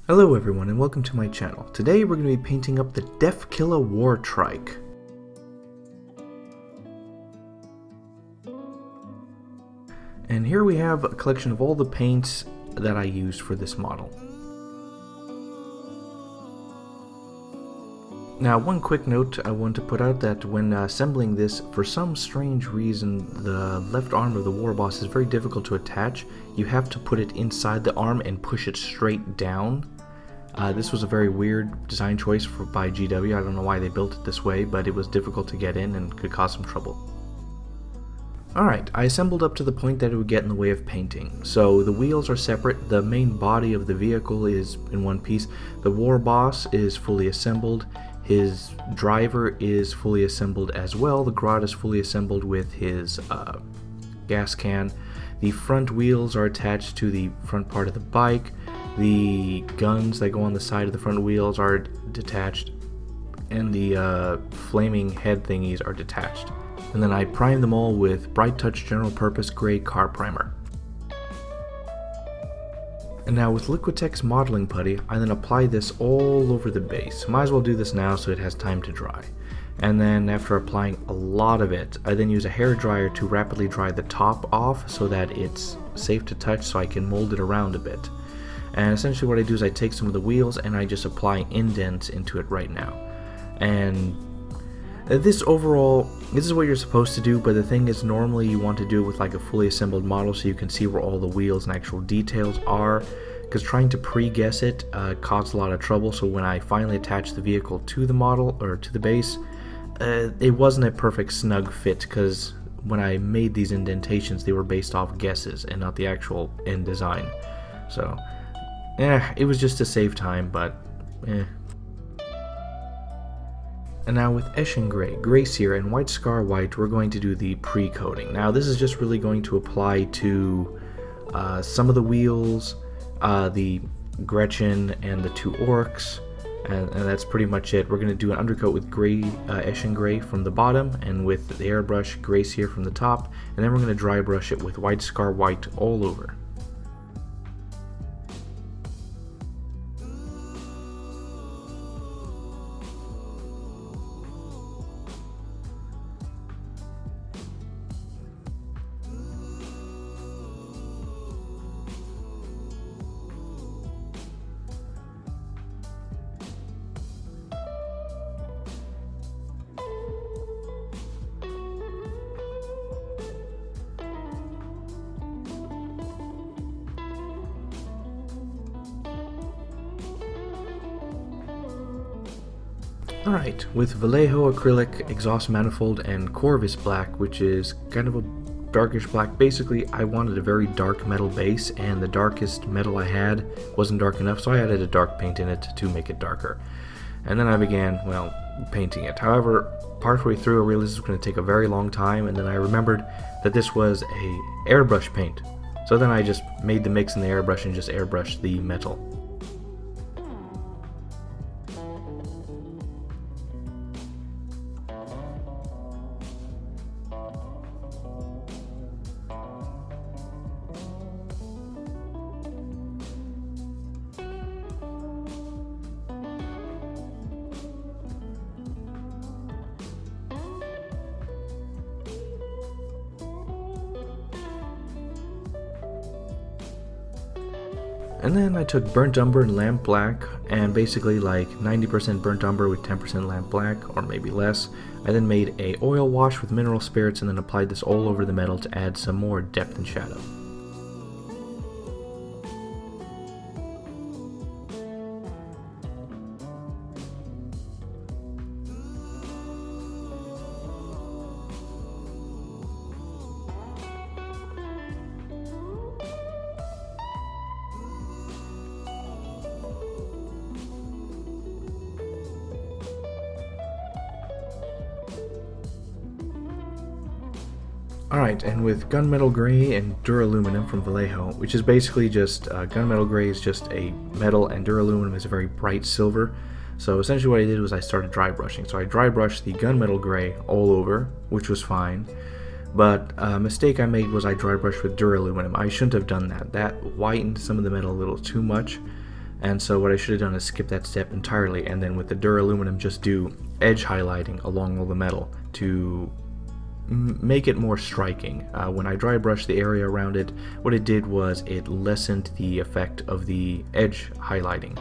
Hello everyone and welcome to my channel. Today we're going to be painting up the Defkilla Wartrike. And here we have a collection of all the paints that I used for this model. Now, one quick note I want to put out that when assembling this, for some strange reason, the left arm of the war boss is very difficult to attach. You have to put it inside the arm and push it straight down. This was a very weird design choice by GW. I don't know why they built it this way, but it was difficult to get in and could cause some trouble. Alright, I assembled up to the point that it would get in the way of painting. So the wheels are separate, the main body of the vehicle is in one piece, the war boss is fully assembled, his driver is fully assembled as well, the grot is fully assembled with his gas can, the front wheels are attached to the front part of the bike, the guns that go on the side of the front wheels are detached, and the flaming head thingies are detached. And then I primed them all with Bright Touch General Purpose Gray Car Primer. And now with Liquitex modeling putty, I then apply this all over the base. Might as well do this now so it has time to dry. And then after applying a lot of it, I then use a hair dryer to rapidly dry the top off so that it's safe to touch so I can mold it around a bit. And essentially what I do is I take some of the wheels and I just apply indents into it right now. And this overall, this is what you're supposed to do, but the thing is normally you want to do it with like a fully assembled model so you can see where all the wheels and actual details are, because trying to pre-guess it caused a lot of trouble. So when I finally attached the vehicle to the model, or to the base, it wasn't a perfect snug fit, because when I made these indentations they were based off guesses and not the actual end design. So it was just to save time, but And now with Eshin Gray, Gray Sear, and White Scar White, we're going to do the pre-coating. Now this is just really going to apply to some of the wheels, the Gretchen, and the two Orks, and that's pretty much it. We're going to do an undercoat with Gray, Eshin Gray from the bottom, and with the airbrush Gray Sear from the top, and then we're going to dry brush it with White Scar White all over. Alright, with Vallejo acrylic, exhaust manifold, and Corvus black, which is kind of a darkish black. Basically, I wanted a very dark metal base, and the darkest metal I had wasn't dark enough, so I added a dark paint in it to make it darker. And then I began, well, painting it. However, partway through I realized it was going to take a very long time, and then I remembered that this was a airbrush paint. So then I just made the mix in the airbrush and just airbrushed the metal. And then I took burnt umber and lamp black, and basically like 90% burnt umber with 10% lamp black, or maybe less. I then made a oil wash with mineral spirits and then applied this all over the metal to add some more depth and shadow. Alright, and with Gunmetal Gray and Duraluminum from Vallejo, which is basically just, Gunmetal Gray is just a metal and Duraluminum is a very bright silver. So essentially what I did was I started dry brushing. So I dry brushed the Gunmetal Gray all over, which was fine. But a mistake I made was I dry brushed with Duraluminum. I shouldn't have done that. That whitened some of the metal a little too much. And so what I should have done is skip that step entirely, and then with the duraluminum just do edge highlighting along all the metal to make it more striking. When I dry brushed the area around it, what it did was it lessened the effect of the edge highlighting.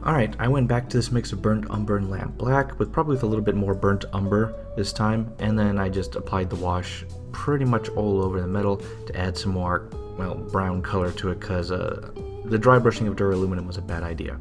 Alright, I went back to this mix of burnt umber and lamp black, with probably with a little bit more burnt umber this time, and then I just applied the wash pretty much all over the metal to add some more, well, brown color to it, because the dry brushing of duraluminum was a bad idea.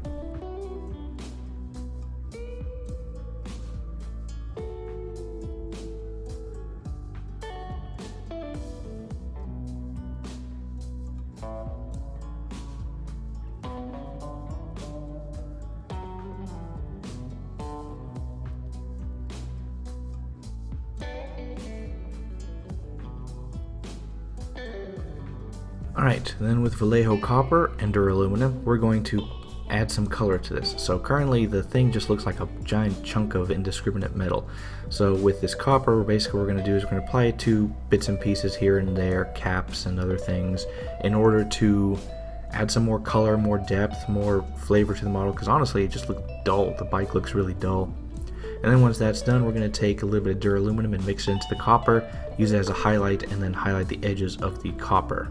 Alright, then with Vallejo copper and duraluminum, we're going to add some color to this. So currently the thing just looks like a giant chunk of indiscriminate metal. So with this copper, basically what we're going to do is we're going to apply it to bits and pieces here and there, caps and other things, in order to add some more color, more depth, more flavor to the model, because honestly it just looked dull. The bike looks really dull. And then once that's done, we're going to take a little bit of duraluminum and mix it into the copper, use it as a highlight, and then highlight the edges of the copper.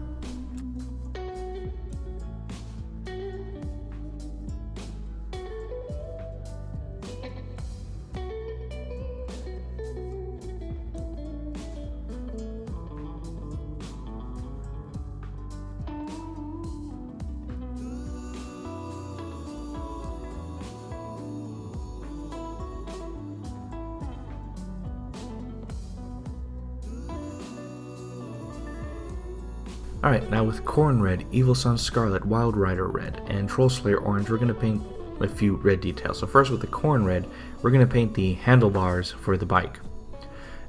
Alright, now with Corn Red, Evil Sun Scarlet, Wild Rider Red, and Troll Slayer Orange, we're going to paint a few red details. So first with the Corn Red, we're going to paint the handlebars for the bike.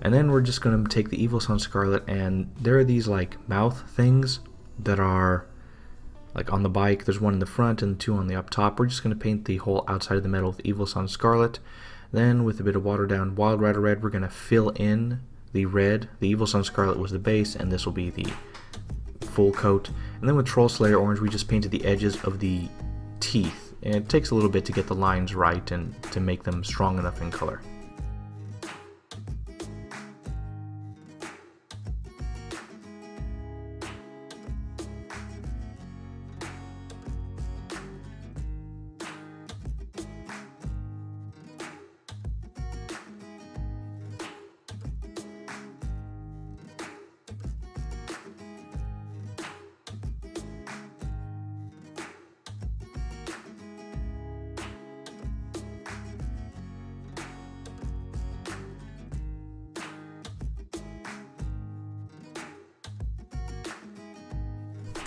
And then we're just going to take the Evil Sun Scarlet, and there are these like mouth things that are like on the bike. There's one in the front and two on the up top. We're just going to paint the whole outside of the metal with Evil Sun Scarlet. Then with a bit of watered down Wild Rider Red, we're going to fill in the red. The Evil Sun Scarlet was the base, and this will be the full coat. And then with Troll Slayer Orange, we just painted the edges of the teeth, and it takes a little bit to get the lines right and to make them strong enough in color.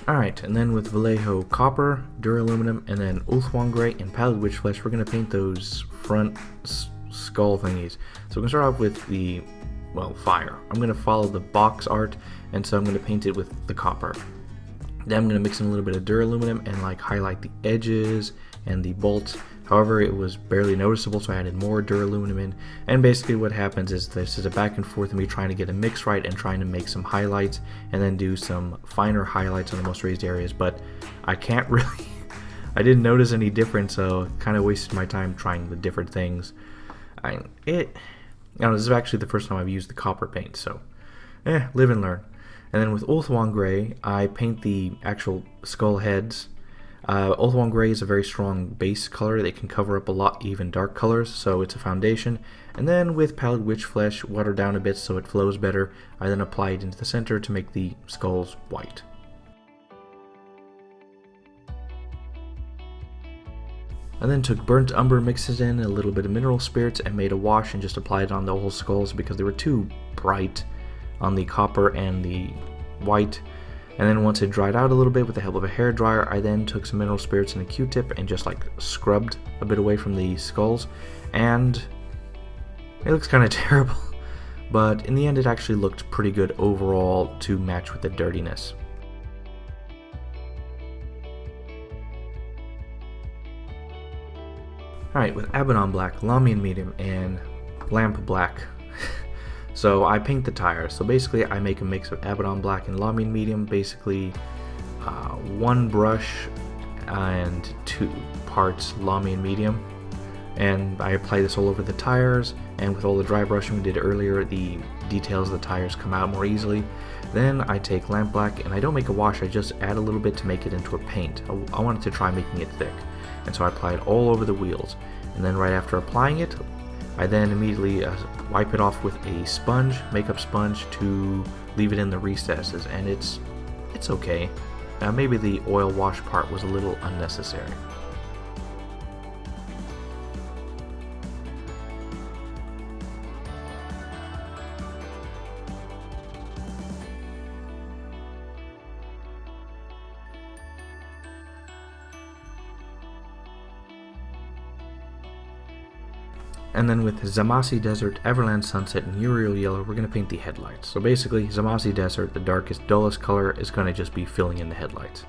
Alright, and then with Vallejo Copper, Duraluminum, and then Ulthuan Grey and Pallid Witch Flesh, we're going to paint those front skull thingies. So we're going to start off with the, well, fire. I'm going to follow the box art, and so I'm going to paint it with the copper. Then I'm going to mix in a little bit of Duraluminum and like highlight the edges and the bolts. However, it was barely noticeable, so I added more Duraluminum in. And basically what happens is this is a back and forth of me trying to get a mix right and trying to make some highlights and then do some finer highlights on the most raised areas. But I can't really, I didn't notice any difference, so kind of wasted my time trying the different things. I don't know, this is actually the first time I've used the copper paint, so live and learn. And then with Ulthuan Grey, I paint the actual skull heads. Ulthuan Grey is a very strong base color that can cover up a lot even dark colors, so it's a foundation. And then with Pallid Witch Flesh, watered down a bit so it flows better, I then apply it into the center to make the skulls white. I then took burnt umber, mixed it in a little bit of mineral spirits, and made a wash and just applied it on the whole skulls because they were too bright. on the copper and the white. And then once it dried out a little bit with the help of a hair dryer, I then took some mineral spirits and a Q-tip and just like scrubbed a bit away from the skulls. And it looks kind of terrible, but in the end it actually looked pretty good overall to match with the dirtiness. Alright, with Abaddon Black, Lamian Medium, and Lamp Black, so I paint the tires. So basically I make a mix of Abaddon Black and Lamian Medium, basically one brush and 2 parts Lamian Medium. And I apply this all over the tires, and with all the dry brushing we did earlier, the details of the tires come out more easily. Then I take Lamp Black, and I don't make a wash, I just add a little bit to make it into a paint. I wanted to try making it thick, and so I apply it all over the wheels. And then right after applying it, I then immediately wipe it off with a sponge, makeup sponge, to leave it in the recesses, and it's okay. Maybe the oil wash part was a little unnecessary. And then with Zamasi Desert, Everland Sunset, and Uriel Yellow, we're going to paint the headlights. So basically, Zamasi Desert, the darkest, dullest color, is going to just be filling in the headlights.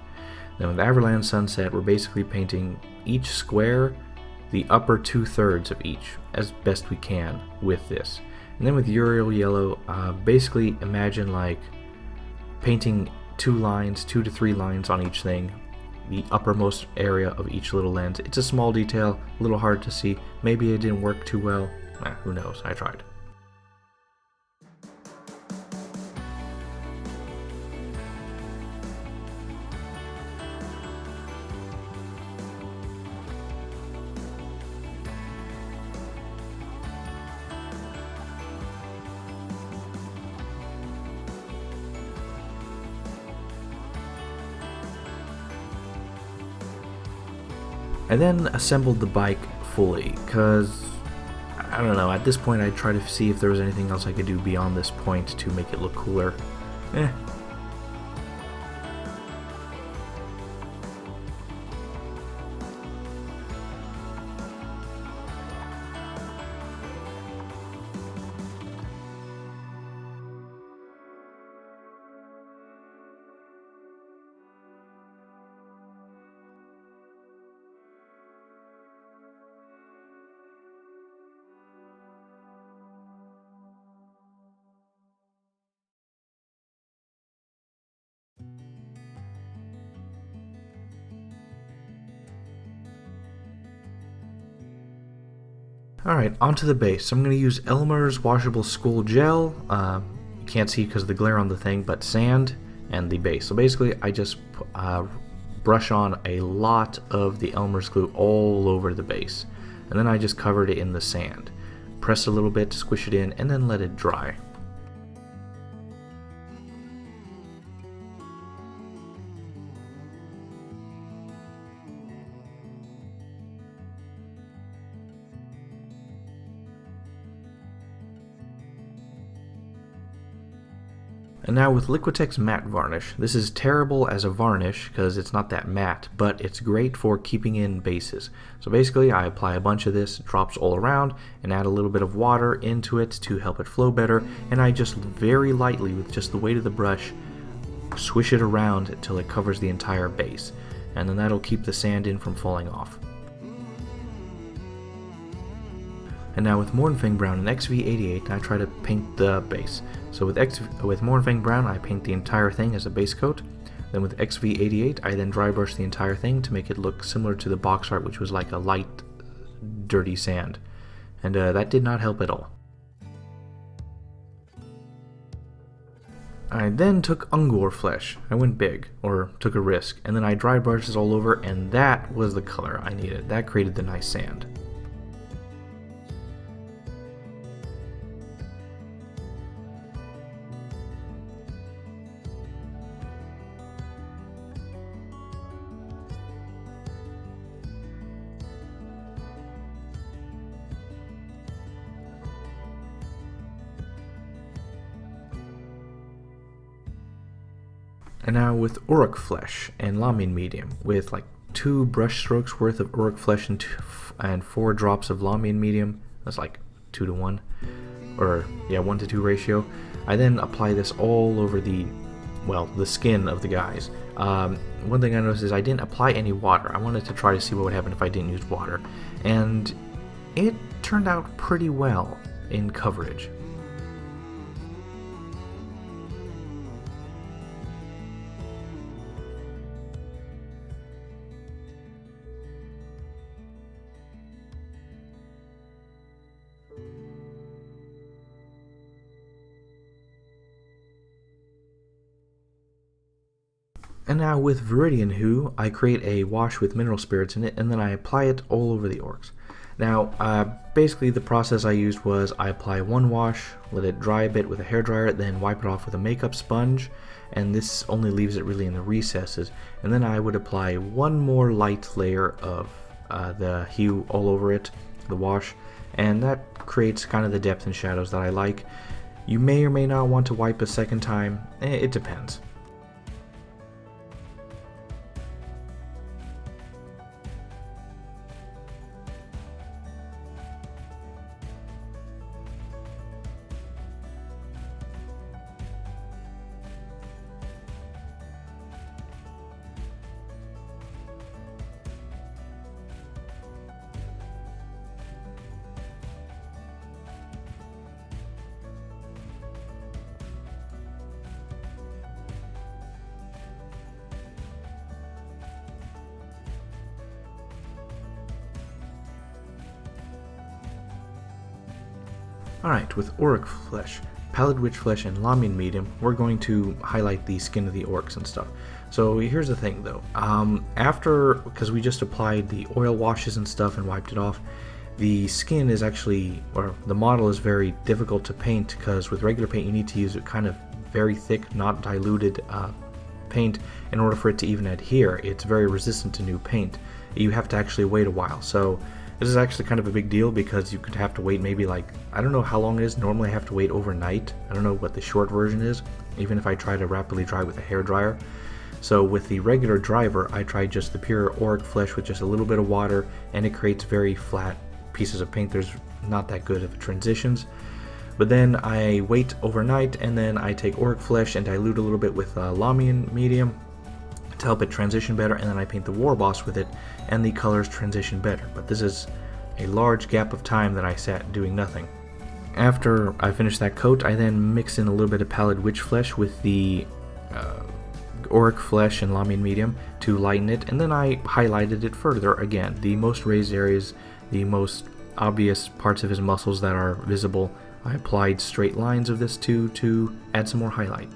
Then with Everland Sunset, we're basically painting each square, the upper 2/3 of each, as best we can with this. And then with Uriel Yellow, basically imagine like painting 2 to 3 lines on each thing, the uppermost area of each little lens. It's a small detail, a little hard to see. Maybe it didn't work too well. Who knows? I tried. I then assembled the bike fully, because, I don't know, at this point I tried to see if there was anything else I could do beyond this point to make it look cooler. Alright, onto the base. I'm going to use Elmer's Washable Skull Gel. You can't see because of the glare on the thing, but sand and the base. So basically, I just brush on a lot of the Elmer's glue all over the base. And then I just covered it in the sand. Press a little bit, squish it in, and then let it dry. And now with Liquitex Matte Varnish. This is terrible as a varnish because it's not that matte, but it's great for keeping in bases. So basically I apply a bunch of this, drops all around, and add a little bit of water into it to help it flow better, and I just very lightly, with just the weight of the brush, swish it around until it covers the entire base. And then that'll keep the sand in from falling off. And now with Mournfang Brown and XV88, I try to paint the base. So with Mournfang Brown, I paint the entire thing as a base coat. Then with XV88, I then dry brush the entire thing to make it look similar to the box art, which was like a light, dirty sand. And that did not help at all. I then took Ungor Flesh. I went big, or took a risk, and then I dry brushed this all over, and that was the color I needed. That created the nice sand. And now with Ork flesh and Lamine medium, with like 2 brush strokes worth of Ork flesh and 4 drops of Lamine medium, that's like 2 to 1, or yeah, 1 to 2 ratio. I then apply this all over the skin of the guys. One thing I noticed is I didn't apply any water. I wanted to try to see what would happen if I didn't use water, and it turned out pretty well in coverage. And now with Viridian Hue, I create a wash with mineral spirits in it, and then I apply it all over the orcs. Now, basically the process I used was I apply 1 wash, let it dry a bit with a hairdryer, then wipe it off with a makeup sponge, and this only leaves it really in the recesses. And then I would apply 1 more light layer of the hue all over it, the wash, and that creates kind of the depth and shadows that I like. You may or may not want to wipe a second time, it depends. Alright, with Ork flesh, Pallid Witch flesh, and Lamine medium, we're going to highlight the skin of the orcs and stuff. So here's the thing though, because we just applied the oil washes and stuff and wiped it off, the skin is actually, or the model is very difficult to paint, because with regular paint you need to use a kind of very thick, not diluted paint in order for it to even adhere. It's very resistant to new paint. You have to actually wait a while. So this is actually kind of a big deal, because you could have to wait maybe like, I don't know how long it is, normally I have to wait overnight. I don't know what the short version is, even if I try to rapidly dry with a hairdryer. So with the regular driver, I tried just the pure orc flesh with just a little bit of water, and it creates very flat pieces of paint. There's not that good of transitions. But then I wait overnight, and then I take orc flesh and dilute a little bit with Lamine medium to help it transition better, and then I paint the war boss with it, and the colors transition better. But this is a large gap of time that I sat doing nothing. After I finish that coat, I then mix in a little bit of Pallid Witch flesh with the Orc flesh and Lamine medium to lighten it, and then I highlighted it further again. The most raised areas, the most obvious parts of his muscles that are visible, I applied straight lines of this to add some more highlight.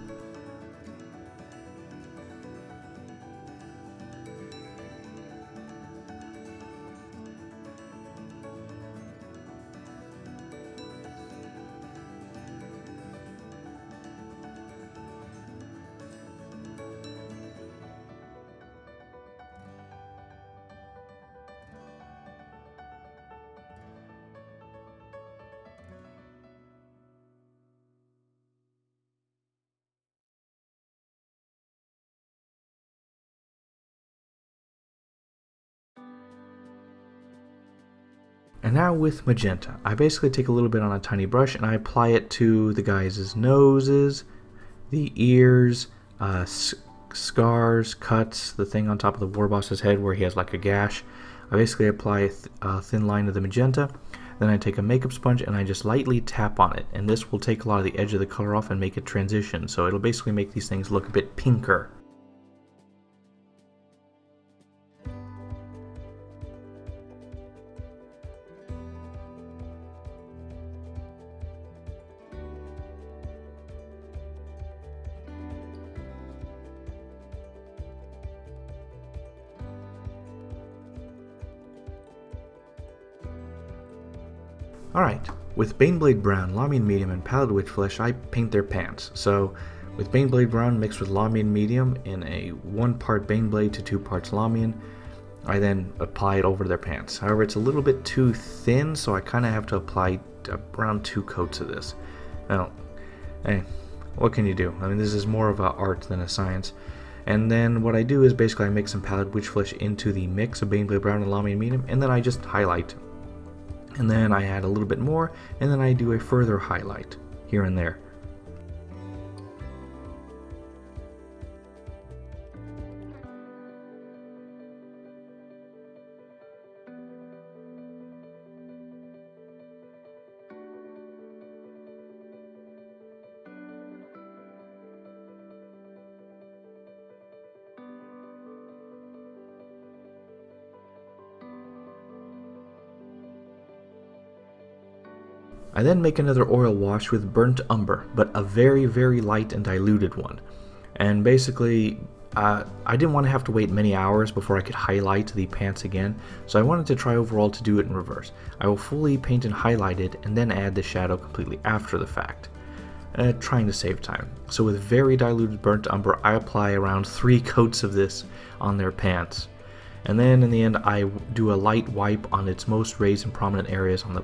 And now with magenta, I basically take a little bit on a tiny brush and I apply it to the guys' noses, the ears, scars, cuts, the thing on top of the war boss's head where he has like a gash. I basically apply a thin line of the magenta, then I take a makeup sponge and I just lightly tap on it, and this will take a lot of the edge of the color off and make it transition, so it'll basically make these things look a bit pinker. Alright, with Baneblade Brown, Lamine Medium, and Pallid Witch Flesh, I paint their pants. So, with Baneblade Brown mixed with Lamine Medium in a 1 part Baneblade to 2 parts Lamine, I then apply it over their pants. However, it's a little bit too thin, so I kind of have to apply around 2 coats of this. Now, what can you do? I mean, this is more of an art than a science. And then what I do is basically I mix some pallid witch flesh into the mix of Baneblade Brown and Lamy and Medium, and then I just highlight. And then I add a little bit more, and then I do a further highlight here and there. I then make another oil wash with burnt umber, but a very, very light and diluted one. And basically, I didn't want to have to wait many hours before I could highlight the pants again, so I wanted to try overall to do it in reverse. I will fully paint and highlight it, and then add the shadow completely after the fact, trying to save time. So with very diluted burnt umber, I apply around 3 coats of this on their pants. And then in the end, I do a light wipe on its most raised and prominent areas on the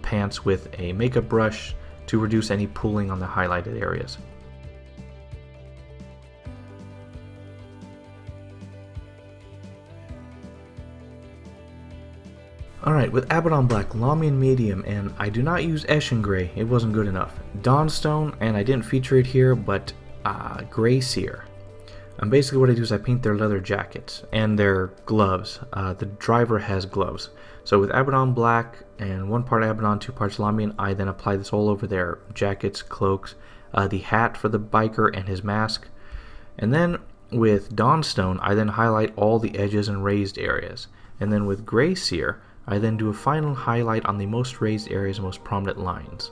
pants with a makeup brush to reduce any pooling on the highlighted areas. Alright, with Abaddon Black, Lamy and Medium, and I do not use Eshin Gray, it wasn't good enough. Dawnstone, and I didn't feature it here, but Gray Seer. And basically what I do is I paint their leather jackets and their gloves. The driver has gloves. So with Abaddon Black and 1 part Abaddon, 2 parts Lamy, I then apply this all over their jackets, cloaks, the hat for the biker and his mask. And then with Dawnstone, I then highlight all the edges and raised areas. And then with Gray Seer, I then do a final highlight on the most raised areas and most prominent lines.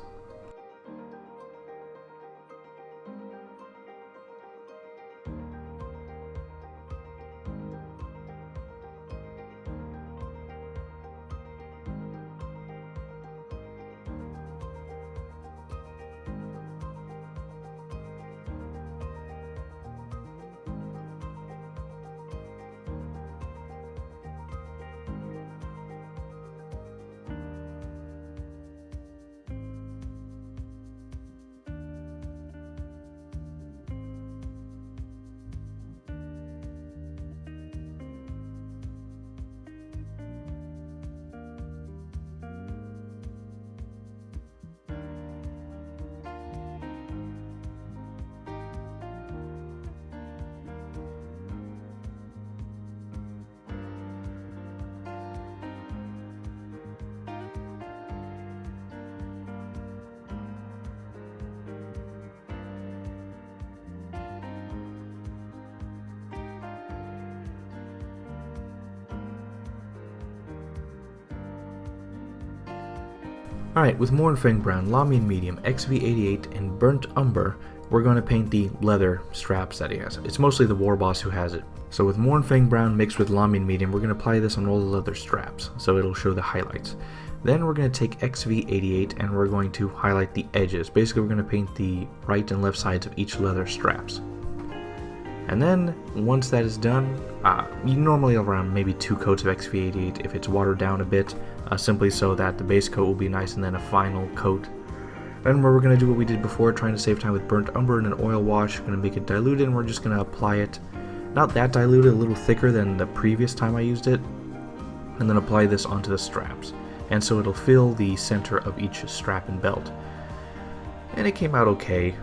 Alright, with Mournfang Brown, Lamy and Medium, XV88, and Burnt Umber, we're going to paint the leather straps that he has. It's mostly the war boss who has it. So with Mournfang Brown mixed with Lamy and Medium, we're going to apply this on all the leather straps, so it'll show the highlights. Then we're going to take XV88 and we're going to highlight the edges. Basically, we're going to paint the right and left sides of each leather straps. And then, once that is done, you normally have around maybe 2 coats of XV88 if it's watered down a bit, simply so that the base coat will be nice and then a final coat. Then we're going to do what we did before, trying to save time with burnt umber and an oil wash. We're going to make it diluted and we're just going to apply it, not that diluted, a little thicker than the previous time I used it, and then apply this onto the straps. And so it'll fill the center of each strap and belt. And it came out okay.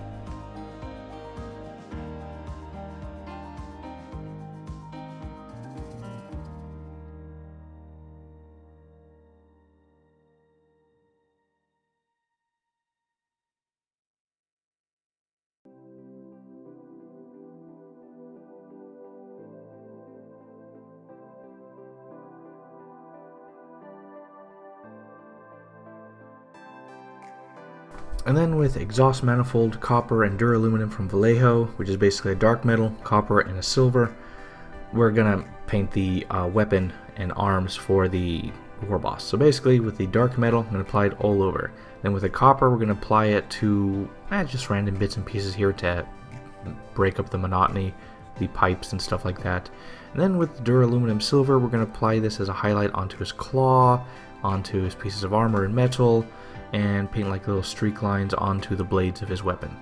And then with Exhaust Manifold, Copper, and Duraluminum from Vallejo, which is basically a dark metal, copper, and a silver, we're going to paint the weapon and arms for the war boss. So basically with the dark metal, I'm going to apply it all over. Then with the copper, we're going to apply it to just random bits and pieces here to break up the monotony, the pipes and stuff like that. And then with Duraluminum Silver, we're going to apply this as a highlight onto his claw, onto his pieces of armor and metal, and paint like little streak lines onto the blades of his weapon.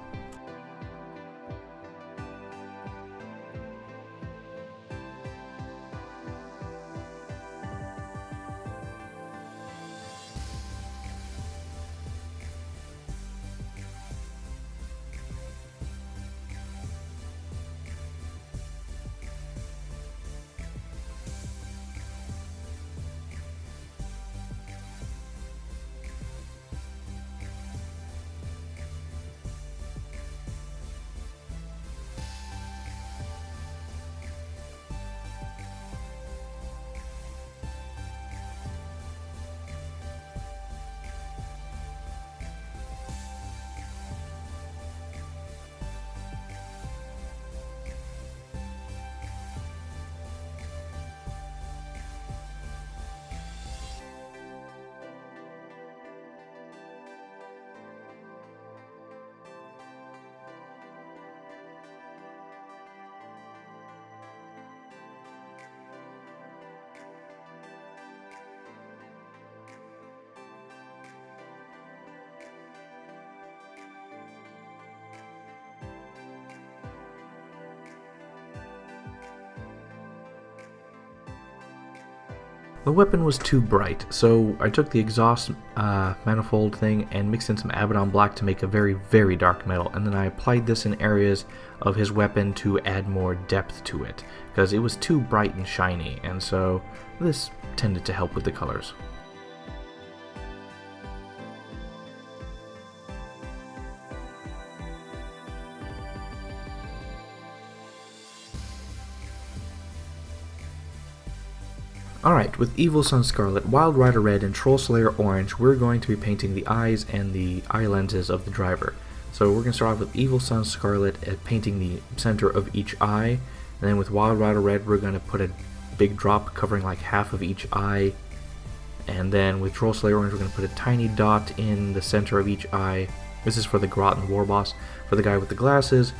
The weapon was too bright, so I took the exhaust manifold thing and mixed in some Abaddon black to make a very, very dark metal, and then I applied this in areas of his weapon to add more depth to it, because it was too bright and shiny, and so this tended to help with the colors. Alright, with Evil Sun Scarlet, Wild Rider Red, and Troll Slayer Orange, we're going to be painting the eyes and the eye lenses of the driver. So we're going to start off with Evil Sun Scarlet at painting the center of each eye, and then with Wild Rider Red we're going to put a big drop covering like half of each eye, and then with Troll Slayer Orange we're going to put a tiny dot in the center of each eye. This is for the Grot and the War Boss. For the guy with the glasses,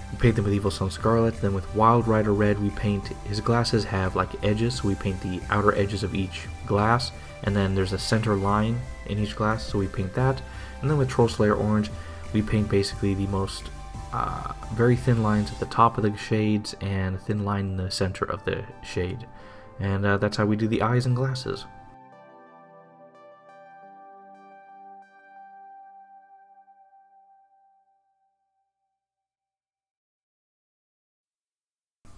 we paint them with Evil Sun Scarlet. Then with Wild Rider Red we paint, his glasses have like edges, so we paint the outer edges of each glass, and then there's a center line in each glass, so we paint that. And then with Troll Slayer Orange we paint basically the most very thin lines at the top of the shades and a thin line in the center of the shade. And that's how we do the eyes and glasses.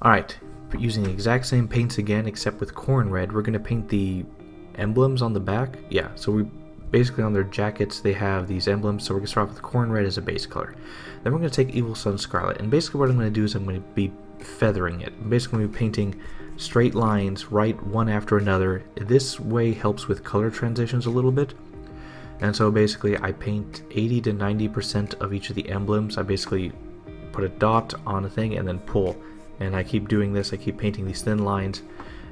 Alright, using the exact same paints again except with Corn Red, we're going to paint the emblems on the back. Yeah, so we basically on their jackets they have these emblems, so we're going to start off with Corn Red as a base color. Then we're going to take Evil Sun Scarlet, and basically what I'm going to do is I'm going to be feathering it. I'm basically going to be painting straight lines right one after another. This way helps with color transitions a little bit. And so basically I paint 80 to 90% of each of the emblems. I basically put a dot on a thing and then pull. And I keep doing this, I keep painting these thin lines,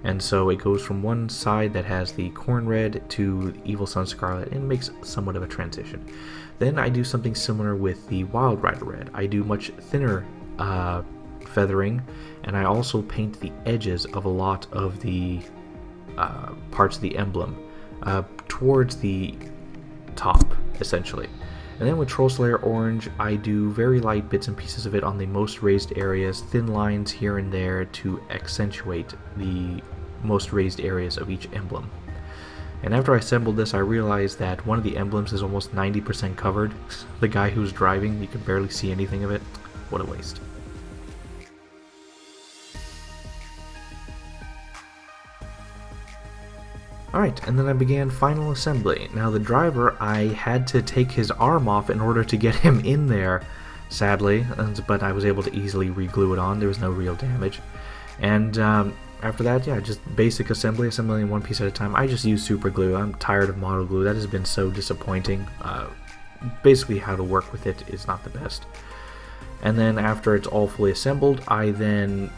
and so it goes from one side that has the Corn Red to Evil Sun Scarlet, and makes somewhat of a transition. Then I do something similar with the Wild Rider Red. I do much thinner feathering, and I also paint the edges of a lot of the parts of the emblem towards the top, essentially. And then with Troll Slayer Orange, I do very light bits and pieces of it on the most raised areas, thin lines here and there to accentuate the most raised areas of each emblem. And after I assembled this, I realized that one of the emblems is almost 90% covered. The guy who's driving, you can barely see anything of it. What a waste. Alright, and then I began final assembly. Now the driver, I had to take his arm off in order to get him in there, sadly, but I was able to easily re-glue it on. There was no real damage. And after that, yeah, just basic assembly, assembling one piece at a time. I just use super glue. I'm tired of model glue. That has been so disappointing. Basically how to work with it is not the best. And then after it's all fully assembled, I then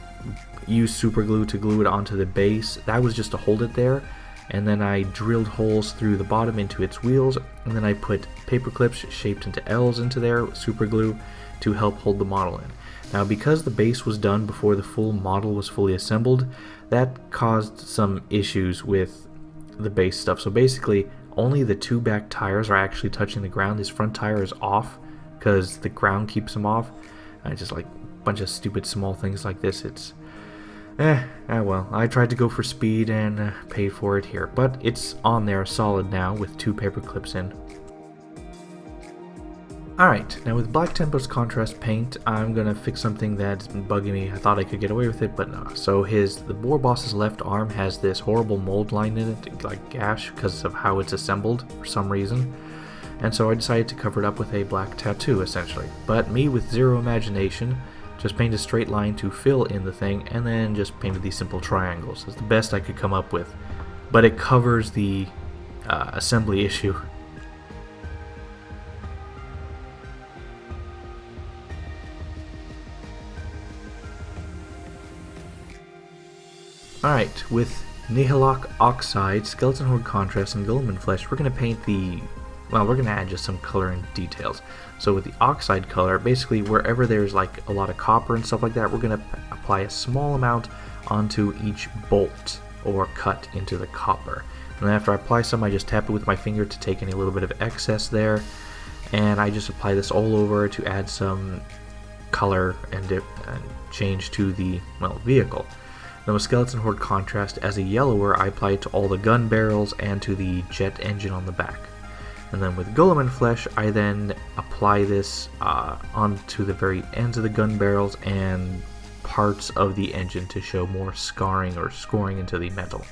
use super glue to glue it onto the base. That was just to hold it there. And then I drilled holes through the bottom into its wheels, and then I put paper clips shaped into L's into there with super glue to help hold the model in. Now because the base was done before the full model was fully assembled, that caused some issues with the base stuff. So basically only the two back tires are actually touching the ground. This front tire is off because the ground keeps them off. Just like a bunch of stupid small things like this. It's well, I tried to go for speed and paid for it here, but it's on there solid now with two paper clips in. Alright, now with Black Tempest Contrast Paint, I'm gonna fix something that's been bugging me. I thought I could get away with it, but no. So the War Boss's left arm has this horrible mold line in it, like gash, because of how it's assembled for some reason. And so I decided to cover it up with a black tattoo, essentially. But me with zero imagination, just painted a straight line to fill in the thing, and then just painted these simple triangles. It's the best I could come up with, but it covers the assembly issue. Alright, with Nihilok Oxide, Skeleton Horde Contrast, and Guilliman Flesh, we're going to paint we're going to add just some color and details. So with the Oxide color, basically wherever there's like a lot of copper and stuff like that, we're going to apply a small amount onto each bolt or cut into the copper. And then after I apply some, I just tap it with my finger to take any little bit of excess there. And I just apply this all over to add some color and change to the vehicle. Then with Skeleton Horde Contrast, as a yellower, I apply it to all the gun barrels and to the jet engine on the back. And then with Golem and Flesh, I then apply this onto the very ends of the gun barrels and parts of the engine to show more scarring or scoring into the metal.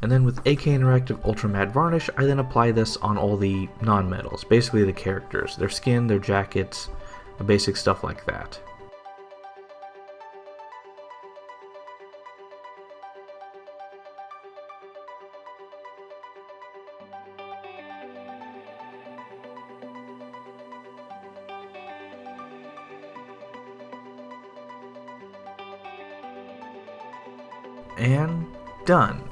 And then with AK Interactive Ultra Matte Varnish, I then apply this on all the non-metals, basically the characters, their skin, their jackets, the basic stuff like that. And done.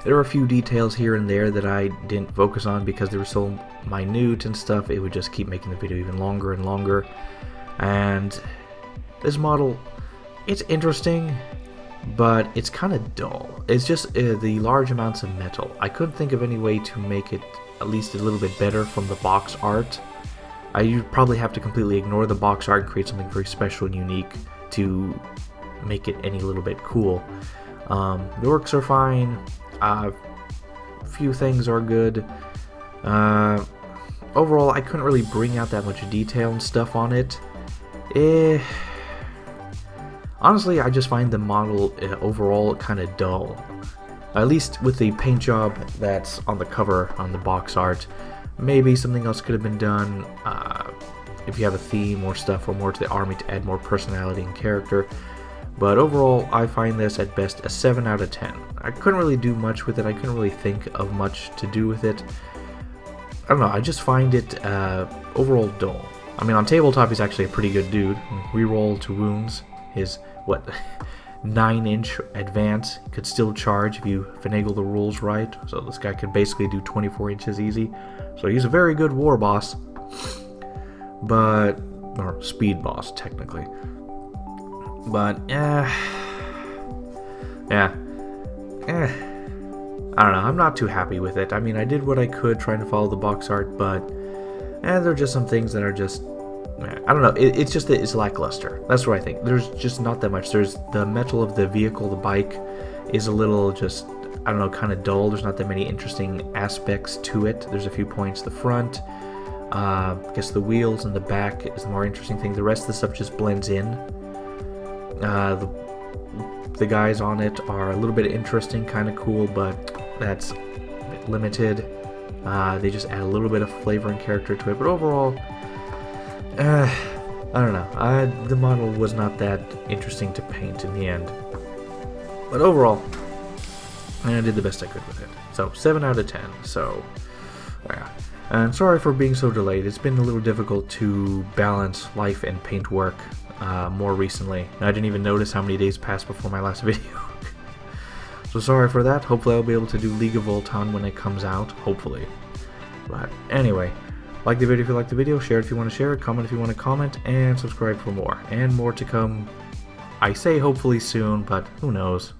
There are a few details here and there that I didn't focus on because they were so minute and stuff. It would just keep making the video even longer and longer. And this model, it's interesting, but it's kind of dull. It's just the large amounts of metal. I couldn't think of any way to make it at least a little bit better from the box art. You'd probably have to completely ignore the box art and create something very special and unique to make it any little bit cool. The Orks are fine. Few things are good. Overall, I couldn't really bring out that much detail and stuff on it. Honestly, I just find the model overall kind of dull. At least with the paint job that's on the cover on the box art. Maybe something else could have been done if you have a theme or stuff or more to the army to add more personality and character. But overall, I find this at best a 7 out of 10. I couldn't really do much with it. I couldn't really think of much to do with it. I don't know, I just find it overall dull. I mean, on tabletop, he's actually a pretty good dude. Reroll to wounds. His, 9-inch advance could still charge if you finagle the rules right. So this guy could basically do 24 inches easy. So he's a very good war boss. Or speed boss, technically. But, I don't know, I'm not too happy with it. I mean, I did what I could trying to follow the box art, but there are just some things that are just, I don't know, it's just that it's lackluster. That's what I think. There's just not that much. There's the metal of the vehicle, the bike, is a little just, I don't know, kind of dull. There's not that many interesting aspects to it. There's a few points. The front, I guess the wheels and the back is the more interesting thing. The rest of the stuff just blends in. The guys on it are a little bit interesting, kind of cool, but that's a bit limited. They just add a little bit of flavor and character to it, but overall, I don't know. The model was not that interesting to paint in the end. But overall, I did the best I could with it. So, 7 out of 10. So, yeah. And sorry for being so delayed. It's been a little difficult to balance life and paint work more recently. I didn't even notice how many days passed before my last video. So sorry for that. Hopefully I'll be able to do League of Voltan when it comes out. Hopefully. But anyway, like the video if you like the video, share it if you want to share it, comment if you want to comment, and subscribe for more. And more to come, I say hopefully soon, but who knows.